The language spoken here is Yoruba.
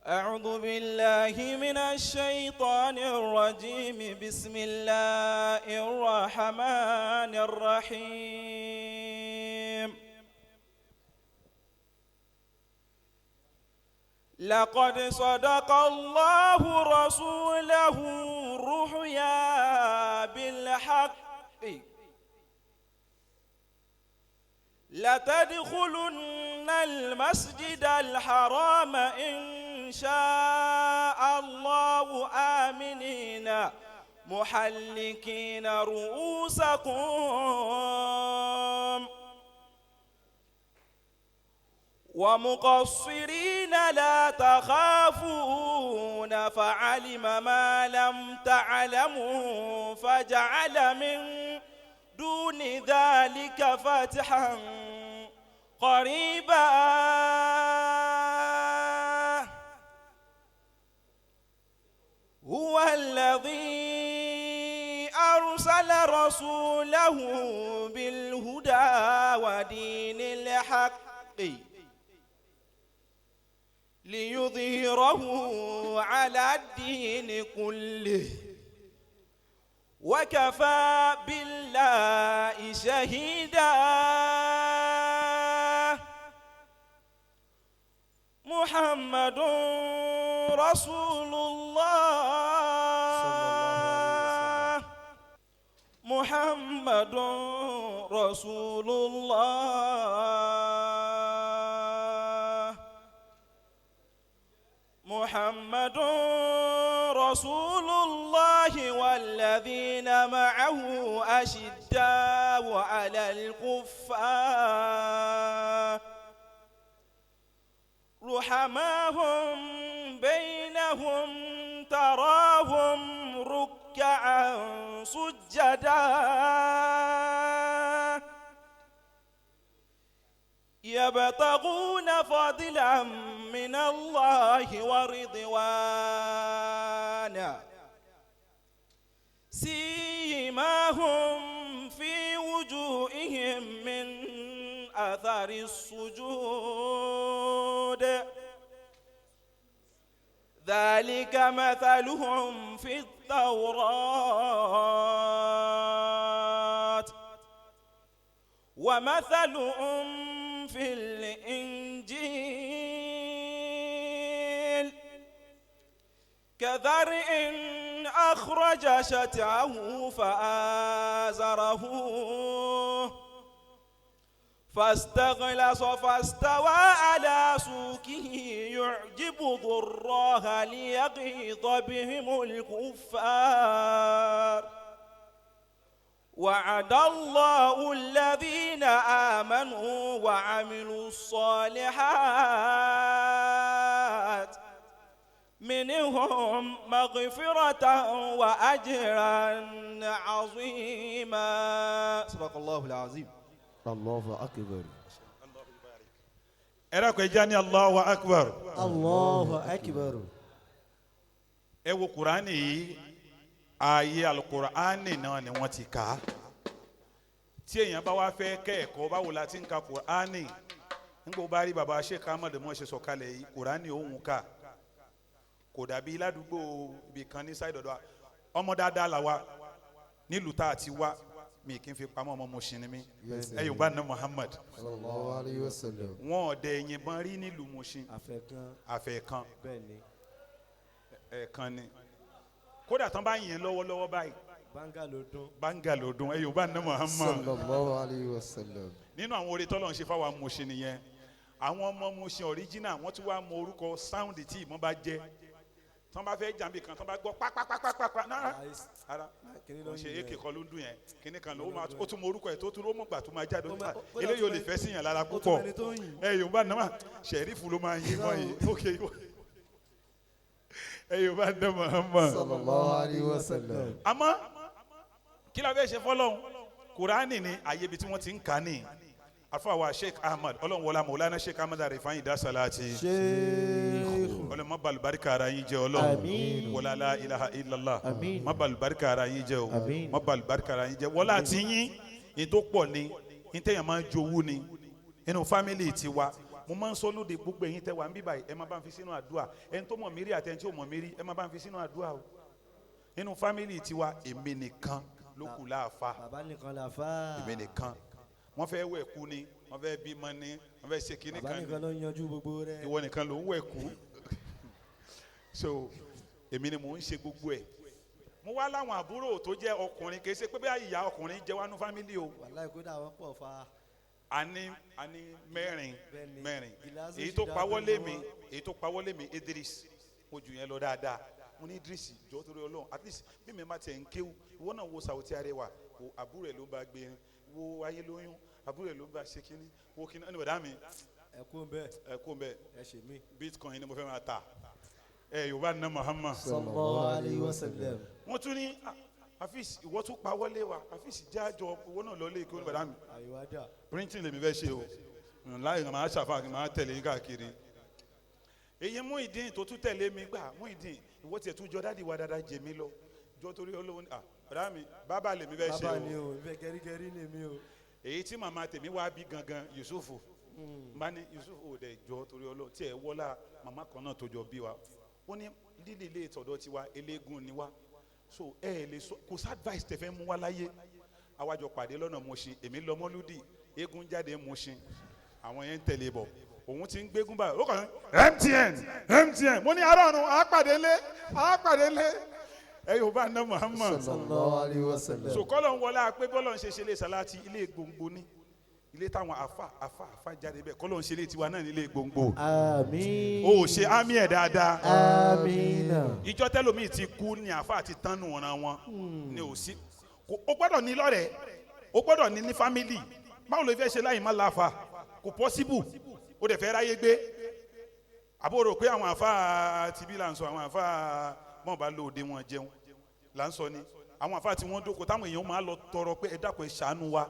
أعوذ بالله من الشيطان الرجيم بسم الله الرحمن الرحيم لقد صدق الله رسوله الرؤيا بالحق لتدخلن المسجد الحرام إن شاء الله آمنين محلقين رؤوسكم ومقصرين لا تخافون فعلم ما لم تعلموا فجعل من دون ذلك فتحا قريبا هو الذي أرسل رسوله بالهدى ودين الحق ليظهره على الدين كله وكفى بالله شهيدا محمد رسول الله محمد رسول الله محمد رسول الله والذين معه أشداء على الكفار رحماهم بينهم تراهم ركعا سجدا يبتغون فضلا من الله ورضوانا سيماهم في وجوههم من أثر السجود ذلك مثلهم في التوراة ومثلهم في الإنجيل كزرع أخرج شطأه فآزره فاستغلظ فاستوى على سوقه يعجب ضراه ليغيظ بهم الكفار وعد الله الذين آمنوا وعملوا الصالحات منهم مغفرة وأجرا عظيما صدق الله العظيم. الله أكبر. Ẹ̀rọ ìjà ni Allahu Akbar. Allahu Akbar. Ẹ wo Kùránì yìí, ààyè Al-Kùránì náà ni wọ́n ti kà á. Tí èèyàn bá wá fẹ́ kẹ́ẹ̀kọ́ báwo la ti ń ka Kùránì, nígbà bá rí bàbá Sheikh Ahmad mọ́ ṣe sọ̀kalẹ̀ yìí, Kùránì òun kà. Kò dàbí ládùúgbò ibì kan ní sáìdì ọ̀dọ̀ ọmọ dáadáa là wa nílùú tá a ti wá. Mi kì í fi pamọ́ ọmọ Mùsùlùmí ni mí ẹ̀yọ̀ bá ná Muhammad sallallahu alayhi wa sallam. wọn ò dẹ̀ yìnbọn rí nílùú Mùsùlùmí àfẹ̀kan ẹ̀ẹ̀kan ni kódà tán bá yìn lọ́wọ́lọ́wọ́ báyìí báńgà ló dún ẹ̀yọ̀ bá ná Muhammad sallallahu alayhi wa sallam. nínú àwọn orí tọ́lọ́ ń ṣe fáwọn Mùsùlùmí nìyẹn àwọn ọmọ Mùsùlùmí original wọ́n tún wá mọ orúkọ sound tí ìmọ̀ bá jẹ́ tán bá fẹ́ jàmbí kan tán bá gbọ́ pápápápápá náà ara wọ́n ṣe èké kọ́ ló ń dún yẹn kíní kan ló ó tún mọ orúkọ ẹ̀ tó tún ó mọ̀ gbà tó máa jáde ó eléyìí ò lè fẹ́ síyàn lára púpọ̀ ẹ Yorùbá náà Ṣẹ̀rífù ló máa ń yí wọ́n yìí ókè ẹ Yorùbá náà Muhammad sallallahu alayhi wa sallam. àmọ́ kí la fẹ́ ṣe fọ́lọ́hún Kùránì ni àyè ibi tí wọ́n ti ń kà ní afawa Sheikh Ahmad ọlọ́run wọlá Mawlana Sheikh Ahmad Arifayin dasalati ọlọ́run má balu barika ara yín jẹ́ ọlọ́run wọlá la ilaha illallah má balu barika ara yín jẹ́ o má balu barika ara yín jẹ́ wọlá àti yín ní tó pọ̀ ní ní tẹ̀yàn máa ń jowú ni inú fámìlì tiwa mo máa ń sọ lóde gbogbo ẹ̀yin tẹ́ wà ń bí báyìí ẹ má bá ń fi sínú àdúrà ẹni tó mọ̀ mí rí àti ẹni tí ò mọ̀ mí rí ẹ má bá ń fi sínú àdúrà o nínú fámìlì tiwa èmi nìkan ló kù láàfa bàbá nìkan la fa. èmi nìkan wọ́n fẹ́ wẹ̀ kú ni wọ́n fẹ́ bímọ ni wọ́n fẹ́ ṣe kíní bàbá kan nìkan ló ń yanjú gbogbo rẹ̀. ìwọ nìkan ló ń wẹ̀ kú so èmi ni mò ń ṣe gbogbo ẹ̀ mo wá láwọn àbúrò tó jẹ́ ọkùnrin kì í ṣe pé bí ìyá ọkùnrin jẹ́ wánú fámìlì o wàláhì kódà wọ́n pọ̀ fa. ani mẹ́rin Bẹ́ẹ̀ni. èyí tó pawọ́lé mi Idris mo jù yẹn lọ dáadáa mo ní Idris jọ torí Ọlọ́run at least bí mi má tiẹ̀ ń kéwú ìwọ náà wo Sauti Arẹwà wo àbúrò ẹ̀ ló bá gbé wo ayé lóyún àbúrò ẹ̀ ló bá ṣe kíní wo kíní ẹni bọ̀dá mi ẹ kú bẹ́ẹ̀ ẹ ṣe mí. bitcoin ni mo fẹ́ máa ta Yorùbá ná Muhammad sallallahu alaihi wasallam. wọ́n tún ní Afis ìwọ tún pawọ́lé wa Afis jájọ ìwọ náà lọ lé kí ó ní bọ̀dá mi àyíwájà. printing lèmi fẹ́ ṣe o láì ràn máa ṣàfihàn máa tẹ̀lé yín káàkiri èyí Muh'd tó tún tẹ̀lé mi gbà Muh'd ìwọ tiẹ̀ tún jọ dáàdi wa dáadáa jẹ mí lọ jọ torí Ọlọ́run bọ̀dá mi bàbá lèmi fẹ́ ṣe bàbá ni o ìfẹ́ gẹ́rígẹ́rí ni mi o. èyí tí màmá tèmi wá bí gangan Yusuf bá ní Yusuf ò dẹ̀ jọ torí Ọlọ́run tí ẹ wọ́lá màmá kan náà tó jọ bí wa ó ní lílì ilé ìtọ̀dọ̀ tiwa eléégún ni wá so ẹ lè sọ kò sí advice tẹ fẹ́ mú wá láyé àwájọ pàdé lọ́nà Mùṣin èmi lọ Mọ́lúdì eégún jáde Mùṣin àwọn yẹn ń tẹ̀lé bọ̀ òun ti ń gbégún báyìí ó kàn MTN mo ní ará ọ̀run àápàdé lé ẹ yóò bá ná Muhammad sallallahu alaihi wasallam. so kọ́lọ̀ ń wọlé pé bọ́lọ̀ ń ṣe lé Sàláàtì ilé gbòǹgbò ní ilé táwọn àfa jáde bẹ́ẹ̀ kọ́lọ̀ ń ṣe lé tiwa náà nílé gbòǹgbò àmín. o ò ṣe àmì ẹ̀ dáadáa àmín. ìjọ tẹlomi ti kú ní àfa àti tánu ọ̀ràn wọn ni ò sí o gbọ́dọ̀ ní lọ́rẹ̀ẹ́ o gbọ́dọ̀ ní fámìlì báwo ló fẹ́ ṣe láì má láfa kò pọ́síbù o dẹ̀ fẹ́ ráyé gbé àbúrò pé àwọn àfa tìbí là ń sọ àwọn àfa mọ̀ bá lóde wọn jẹun là ń sọ ni àwọn àfa tí wọ́n dóko táwọn èèyàn máa lọ tọrọ pé ẹ dákun ẹ ṣàánú wa